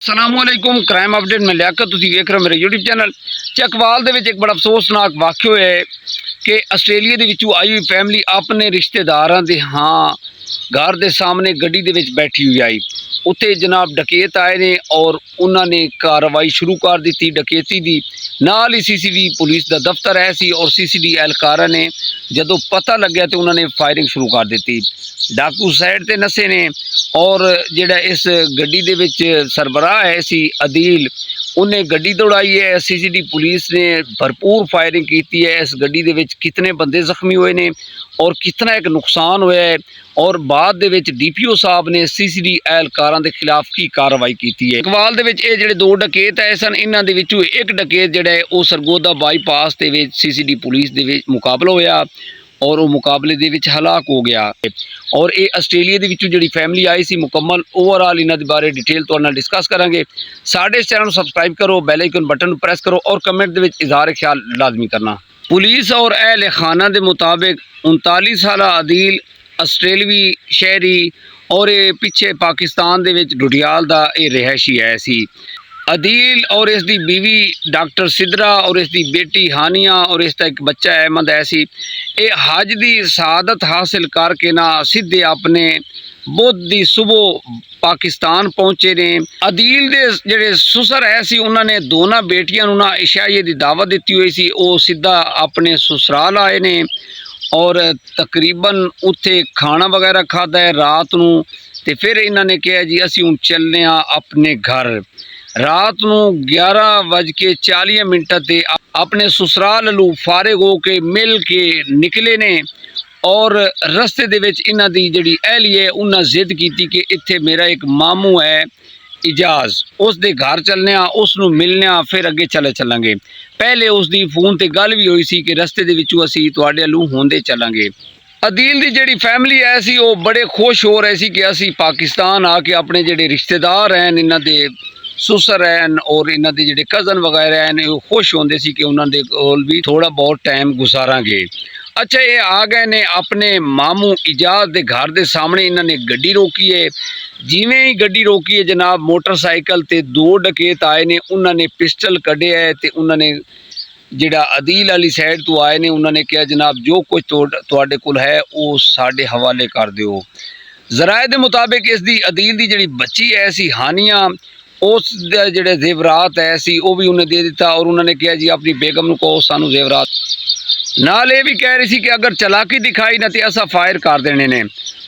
असलामुअलैकुम crime update में लियाकत तुसीं वेख रहे हो मेरे यूट्यूब चैनल चकवाल दे विच एक बड़ा अफसोसनाक वाक़या होया है कि आस्ट्रेलिया दे विचों आई हुई फैमिली अपने रिश्तेदारां दे घर दे सामने गड्डी दे विच बैठी हुई आई। उत्थे जनाब डकैत आए ने और उन्होंने कार्रवाई शुरू कर दी डकैती दी। नाल ही सीसीडी पुलिस का दफ्तर है सी और सीसीडी एहलकारां ने जदों पता लग्या तो उन्होंने फायरिंग शुरू कर दी। डाकू साइड ते नसे ने और जिहड़ा इस गड्डी दे विच सरबराह है सी अदील उन्हें गड्डी दौड़ाई है। सीसीडी पुलिस ने भरपूर फायरिंग की है। इस गड्डी दे विच कितने बंदे जख्मी हुए ने और कितना एक नुकसान होया है और बाद दे विच डीपीओ साहब ने सीसीडी एहलकारां दे खिलाफ की कार्रवाई की है। इकबाल दे विच जिहड़े दो डकैत आए सन इन्हां दे विचों एक डकैत जिहड़ा है वो सरगोदा बाईपास दे विच सीसीडी पुलिस दे विच मुकाबला होया और वो मुकाबले दे विच हलाक हो गया। और ये आस्ट्रेलिया दे विचों जिहड़ी फैमिली आई सी मुकम्मल ओवरऑल इन्हां दे बारे डिटेल तुहाडे नाल डिस्कस करांगे। साडे इस चैनल नूं सबसक्राइब करो, बैल आइकन बटन प्रेस करो और कमेंट दे विच इज़हार ख्याल लाजमी करना। पुलिस और अहल खाना के मुताबिक 39 साला अदील आस्ट्रेलवी शहरी और ये पिछे पाकिस्तान दे विच डुडियाल दा ये रिहायशी है सी। अदील और इसकी बीवी डॉक्टर सिद्रा और इसकी बेटी हानिया और इसका एक बच्चा अहमद ऐसी ये हज की शहादत हासिल करके ना सीधे अपने बुध की सुबह पाकिस्तान पहुँचे ने। अदील दे जेड़े सुसर है सी उन्होंने दोनों बेटियां ना इशाइये की दावत दी हुई सी। वो सीधा अपने ससुराल आए ने और तकरीबन उत्थे खाना वगैरह खाता है रात नूं ते फिर इन्होंने कहा जी असी हुण चलने अपने घर। रात नूं 11:40 ते अपने ससुराल लू फारिग हो के मिल के निकले ने और रस्ते दे विच इन्हां दी जिहड़ी अहली है उन्हें जिद की कि इत्थे मेरा एक मामू है इजाज़ उस दे घर चलने उसनूं मिलने फिर अगे चलांगे। पहले उसकी फोन ते गल भी हुई सी कि रस्ते दे विचों असीं तुहाडे लू होंदे चलांगे। अदील दी जिहड़ी फैमिली है सी वो बड़े खुश हो रहे सी कि असीं पाकिस्तान आके अपने जिहड़े रिश्तेदार हैं इन्हां दे सुसर हैं और इन्हां दे जिहड़े कज़न वगैरह हैं वो खुश होंदे सी कि उन्हां दे कोल भी थोड़ा बहुत टाइम गुजारांगे। अच्छा ये आ गए ने अपने मामू इजाज़ दे घर दे सामने इन्होंने गड्डी रोकी है। जिवें ही गड्डी रोकी है जनाब मोटरसाइकिल ते दो डकैत आए ने उन्होंने पिस्टल कढ़े है ते उन्होंने जिहड़ा अदील वाली साइड तो आए ने उन्होंने कहा जनाब जो कुछ तुहाडे कोल है वो साडे हवाले कर दिओ। ज़राए दे मुताबिक इसकी अदील की जिहड़ी बच्ची है सी हानिया उस जिहड़े जेवरात है सी वो भी उन्हें दे दिता और उन्होंने कहा जी अपनी बेगम नूं कहो सानू जेवरात नाल ये भी कह रही सी कि अगर चलाकी दिखाई ना तो असा फायर कर देने ने।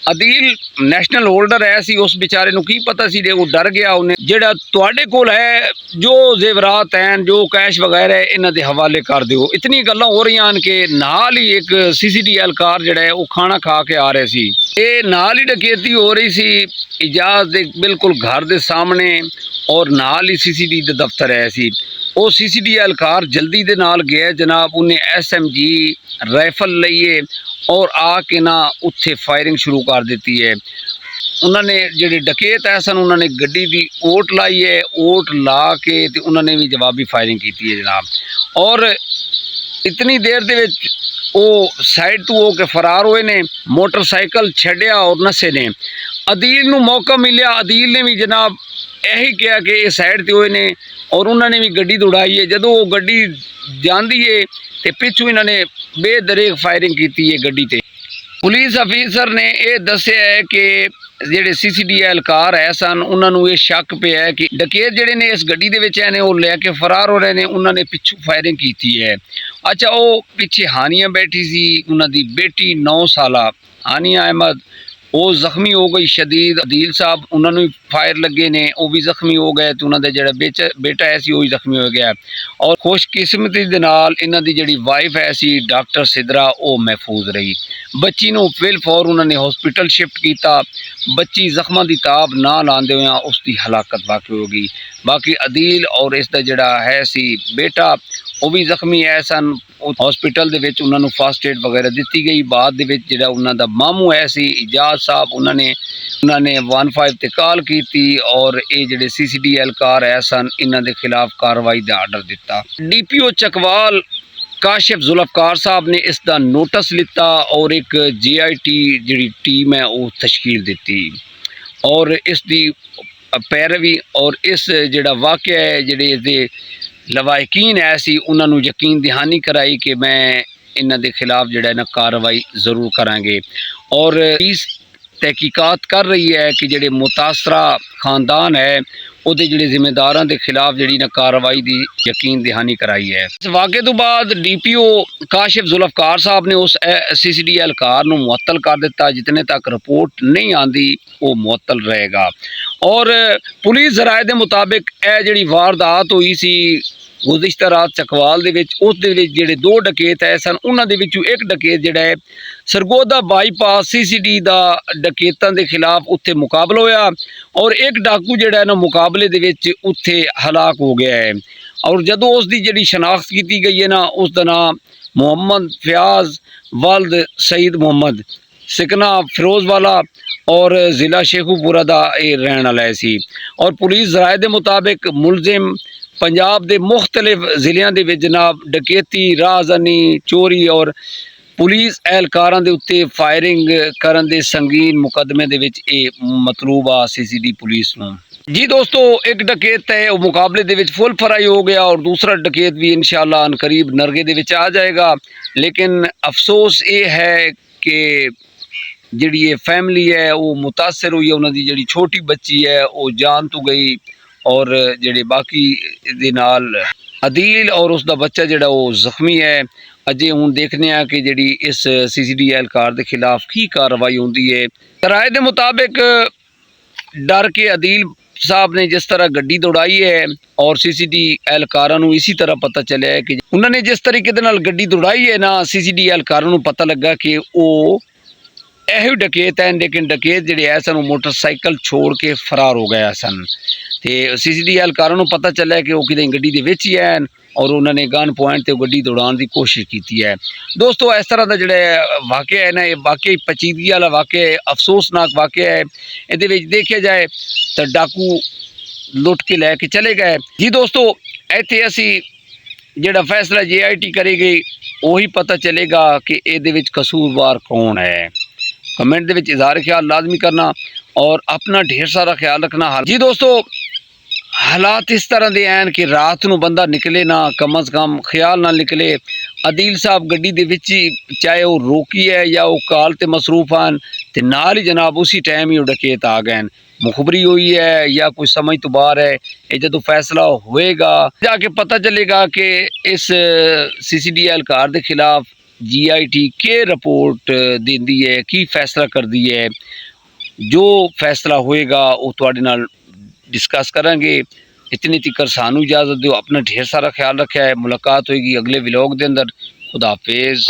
अदील नैशनल होल्डर है सी उस बेचारे नूं की पता सी वो डर गया। उन्हें जिहड़ा तुहाडे कोल है जो जेवरात हैं जो कैश वगैरह है इन्हां दे हवाले कर दिओ। इतनी गल्लां हो रही हैं कि नाल ही एक सीसीडी एहलकार जिहड़ा है वो खाना खा के आ रहे सी। ये नाल ही डकैती हो रही सी इजाज़ दे बिल्कुल घर दे सामने और नाल ही सीसीडी दे दफ्तर है सी। वो सीसीडी एहलकार जल्दी दे नाल गया जनाब उन्हें SMG राइफल लईए और आके ना उत्थे फायरिंग शुरू कर दी है। उन्होंने जिहड़े डकैत है सन उन्होंने गड्डी की ओट लाई है ओट ला के ते उन्होंने भी जवाबी फायरिंग की है जनाब। और इतनी देर दे विच वो साइड टू हो के फरार हुए ने मोटरसाइकिल छड्डिया और नसे ने। अदील नूं मौका मिलिया अदील ने भी जनाब यही कहा कि ये साइड ते हुए ने और उन्होंने भी गड्डी दौड़ाई है। जदों वो गड्डी जांदी है तो पिछू इन्होंने बेदरेक फायरिंग की है गड्डी ते। पुलिस अफीसर ने यह दस्सिया है कि जिहड़े सीसीडी एहलकार है सन उन्होंने ये शक पे है कि डकैत जिहड़े ने इस गड्डी दे विच है ने वो लैके फरार हो रहे हैं। उन्होंने पिछू फायरिंग की है। अच्छा वो पिछे हानिया बैठी सी उन्होंने बेटी 9 साला हानिया अहमद वो जख्मी हो गई शदीद। अदील साहब उन्होंने फायर लगे ने वो भी जख्मी हो गए तो उन्होंने जिहड़ा बेटा है सी वो जख्मी हो गया। और खुशकिस्मती दे नाल इन्हां दी जिहड़ी वाइफ है सी डॉक्टर सिद्रा वो महफूज रही। बच्ची नूं फिल फौर उन्होंने हॉस्पिटल शिफ्ट किया। बच्ची जख्मां दी ताब ना लांदे हुए उसकी हलाकत वाक़ई हो गई। बाकी अदील और इसका जिहड़ा है सी बेटा वो भी जख्मी है सन। हॉस्पिटल दे विच उन्हां नूं फर्स्ट एड वगैरह दी गई। बाद दे विच जिहड़ा उन्हां दा मामू है सी इजाज़ साहब उन्होंने 15 ते कॉल की और ये जिहड़े सीसीडी एहलकार है सन इन्हां दे खिलाफ कार्रवाई दा आर्डर दिता। DPO चकवाल काशिफ जुल्फकार साहब ने इसका नोटिस लिता और एक JIT जिहड़ी टीम है वो तश्कील दी और इसकी ਪੈਰਵੀ ਔਰ ਇਸ ਜਿਹੜਾ ਵਾਕਿਆ ਹੈ ਜਿਹੜੇ ਇਹਦੇ ਲਵਾਇਕੀਨ ਹੈ ਸੀ ਉਹਨਾਂ ਨੂੰ ਯਕੀਨ ਦਹਾਨੀ ਕਰਾਈ ਕਿ ਮੈਂ ਇਹਨਾਂ ਦੇ ਖਿਲਾਫ ਜਿਹੜਾ ਨਾ ਕਾਰਵਾਈ ਜ਼ਰੂਰ ਕਰਾਂਗੇ। ਔਰ ਇਸ ਤਹਿਕੀਕਾਤ ਕਰ ਰਹੀ ਹੈ ਕਿ ਜਿਹੜੇ ਮੁਤਾਸਰਾ ਖਾਨਦਾਨ ਹੈ ਉਹਦੇ ਜਿਹੜੇ ਜ਼ਿੰਮੇਦਾਰਾਂ ਦੇ ਖਿਲਾਫ ਜਿਹੜੀ ਨਾ ਕਾਰਵਾਈ ਦੀ ਯਕੀਨ ਦਹਾਨੀ ਕਰਾਈ ਹੈ। ਇਸ ਵਾक़ੇ ਤੋਂ ਬਾਅਦ DPO ਕਾਸ਼ਿਫ ਜ਼ੁਲਫਕਾਰ ਸਾਹਿਬ ਨੇ ਉਸ CCD ਅਹਿਲਕਾਰ ਨੂੰ ਮੁਅੱਤਲ ਕਰ ਦਿੱਤਾ। ਜਿਤਨੇ ਤੱਕ ਰਿਪੋਰਟ ਨਹੀਂ ਆਂਦੀ ਉਹ ਮੁਅੱਤਲ ਰਹੇਗਾ। ਔਰ ਪੁਲਿਸ ਜ਼ਰਾਏ ਦੇ ਮੁਤਾबिक ਇਹ ਜਿਹੜੀ ਵਾਰਦਾਤ ਹੋਈ ਸੀ ਗੁਜ਼ਿਸ਼ਤਾ ਰਾਤ ਚਕਵਾਲ ਦੇ ਵਿੱਚ, ਉਸ ਦੇ ਵਿੱਚ ਜਿਹੜੇ 2 ਡਕੈਤ ਆਏ ਸਨ ਉਹਨਾਂ ਦੇ ਵਿੱਚੋਂ ਇੱਕ ਡਕੈਤ ਜਿਹੜਾ ਹੈ ਸਰਗੋਦਾ ਬਾਈਪਾਸ CCD ਦਾ ਡਕੈਤਾਂ ਦੇ ਖਿਲਾਫ ਉੱਥੇ ਮੁਕਾਬਲਾ ਹੋਇਆ ਔਰ ਇੱਕ ਡਾਕੂ ਜਿਹੜਾ ਹੈ ਨਾ ਮੁਕਾਬਲੇ ਦੇ ਵਿੱਚ ਉੱਥੇ ਹਲਾਕ ਹੋ ਗਿਆ ਹੈ। ਔਰ ਜਦੋਂ ਉਸ ਦੀ ਜਿਹੜੀ ਸ਼ਨਾਖਤ ਕੀਤੀ ਗਈ ਹੈ ਨਾ ਉਸ ਦਾ ਨਾਮ ਮੁਹੰਮਦ ਫਿਆਜ਼ ਵਲਦ ਸईद ਮੁਹੰਮਦ ਸਿਕਨਾ ਫਿਰੋਜ਼ਵਾਲਾ और ज़िला शेखूपुरा का ये रहने वाला है सी। और पुलिस ज़राए के मुताबिक मुलजिम पंजाब के मुख्तलिफ ज़िलों के जनाब डकैती राहज़नी चोरी और पुलिस एहलकारां दे उत्ते फायरिंग करन दे संगीन मुकदमे दे विच ये मतलूब आ CCD पुलिस नूं। जी दोस्तों, एक डकैत है वो मुकाबले दे विच फुल फराई हो गया और दूसरा डकैत भी इंशाअल्लाह अनकरीब नरगे दे विच आ जाएगा। लेकिन अफसोस ये है कि जिहड़ी ये फैमिली है वो मुतासर हुई है, उन्होंने जिहड़ी छोटी बच्ची है वो जान तो गई और जिहड़े बाकी दे नाल अदील और उसका बच्चा जिहड़ा वो जख्मी है। अजे हुण देखने आ कि जिहड़ी इस CCD एहलकार के खिलाफ की कार्रवाई होंदी है। राय के मुताबिक डर के अदील साहब ने जिस तरह गड्डी दौड़ाई है और CCD एहलकारां नूं इसी तरह पता चलिया है कि उन्होंने जिस तरीके दे नाल गड्डी दौड़ाई है ना CCD एहलकारां नूं पता लगा कि वो ਇਹੋ डकैत है। लेकिन डकैत ਜਿਹੜੇ ਹੈ ਸਨ मोटरसाइकिल छोड़ के फरार हो गया सन ਤੇ CCD एहलकारां ਨੂੰ पता चलिया कि वो किते गड्डी ਦੇ ਵਿੱਚ ਹੀ हैं और उन्होंने गन पॉइंट ਤੇ गड्डी दौड़ाने की कोशिश की है। दोस्तों इस तरह का ਜਿਹੜਾ वाक़या है ना ये वाकई पेचीदगी वाला वाक़या है, अफसोसनाक वाक़या है। ਇਹਦੇ ਵਿੱਚ देखा जाए तो डाकू लुट के लैके चले गए। जी दोस्तों, ਇੱਥੇ ਅਸੀਂ ਜਿਹੜਾ फैसला JIT करेगी वही पता चलेगा कि ਇਹਦੇ ਵਿੱਚ कसूरवार कौन है। कमेंट दे विच इज़हार ख्याल लाजमी करना और अपना ढेर सारा ख्याल रखना। जी दोस्तों, हालात इस तरह दे हैं कि रात नूं बंदा निकले ना कम अज़ कम ख्याल ना निकले। अदील साहब गड्डी दे विच ही चाहे वो रोकी है या वो काल ते मसरूफ हैं ते नाल ही जनाब उसी टाइम ही वो डकैत आ गए। मुखबरी हुई है या कोई समझ तो बाहर है। ये जो फैसला होएगा जाके पता चलेगा कि इस CCD एहलकार के खिलाफ JIT के रिपोर्ट देंदी है की फैसला कर दी है। जो फैसला होएगा वो तुहाडे नाल डिस्कस करांगे। इतनी तिकर सानू इजाज़त दो। अपना ढेर सारा ख्याल रखा है। मुलाकात होएगी अगले व्लॉग के अंदर। खुदा हाफिज़।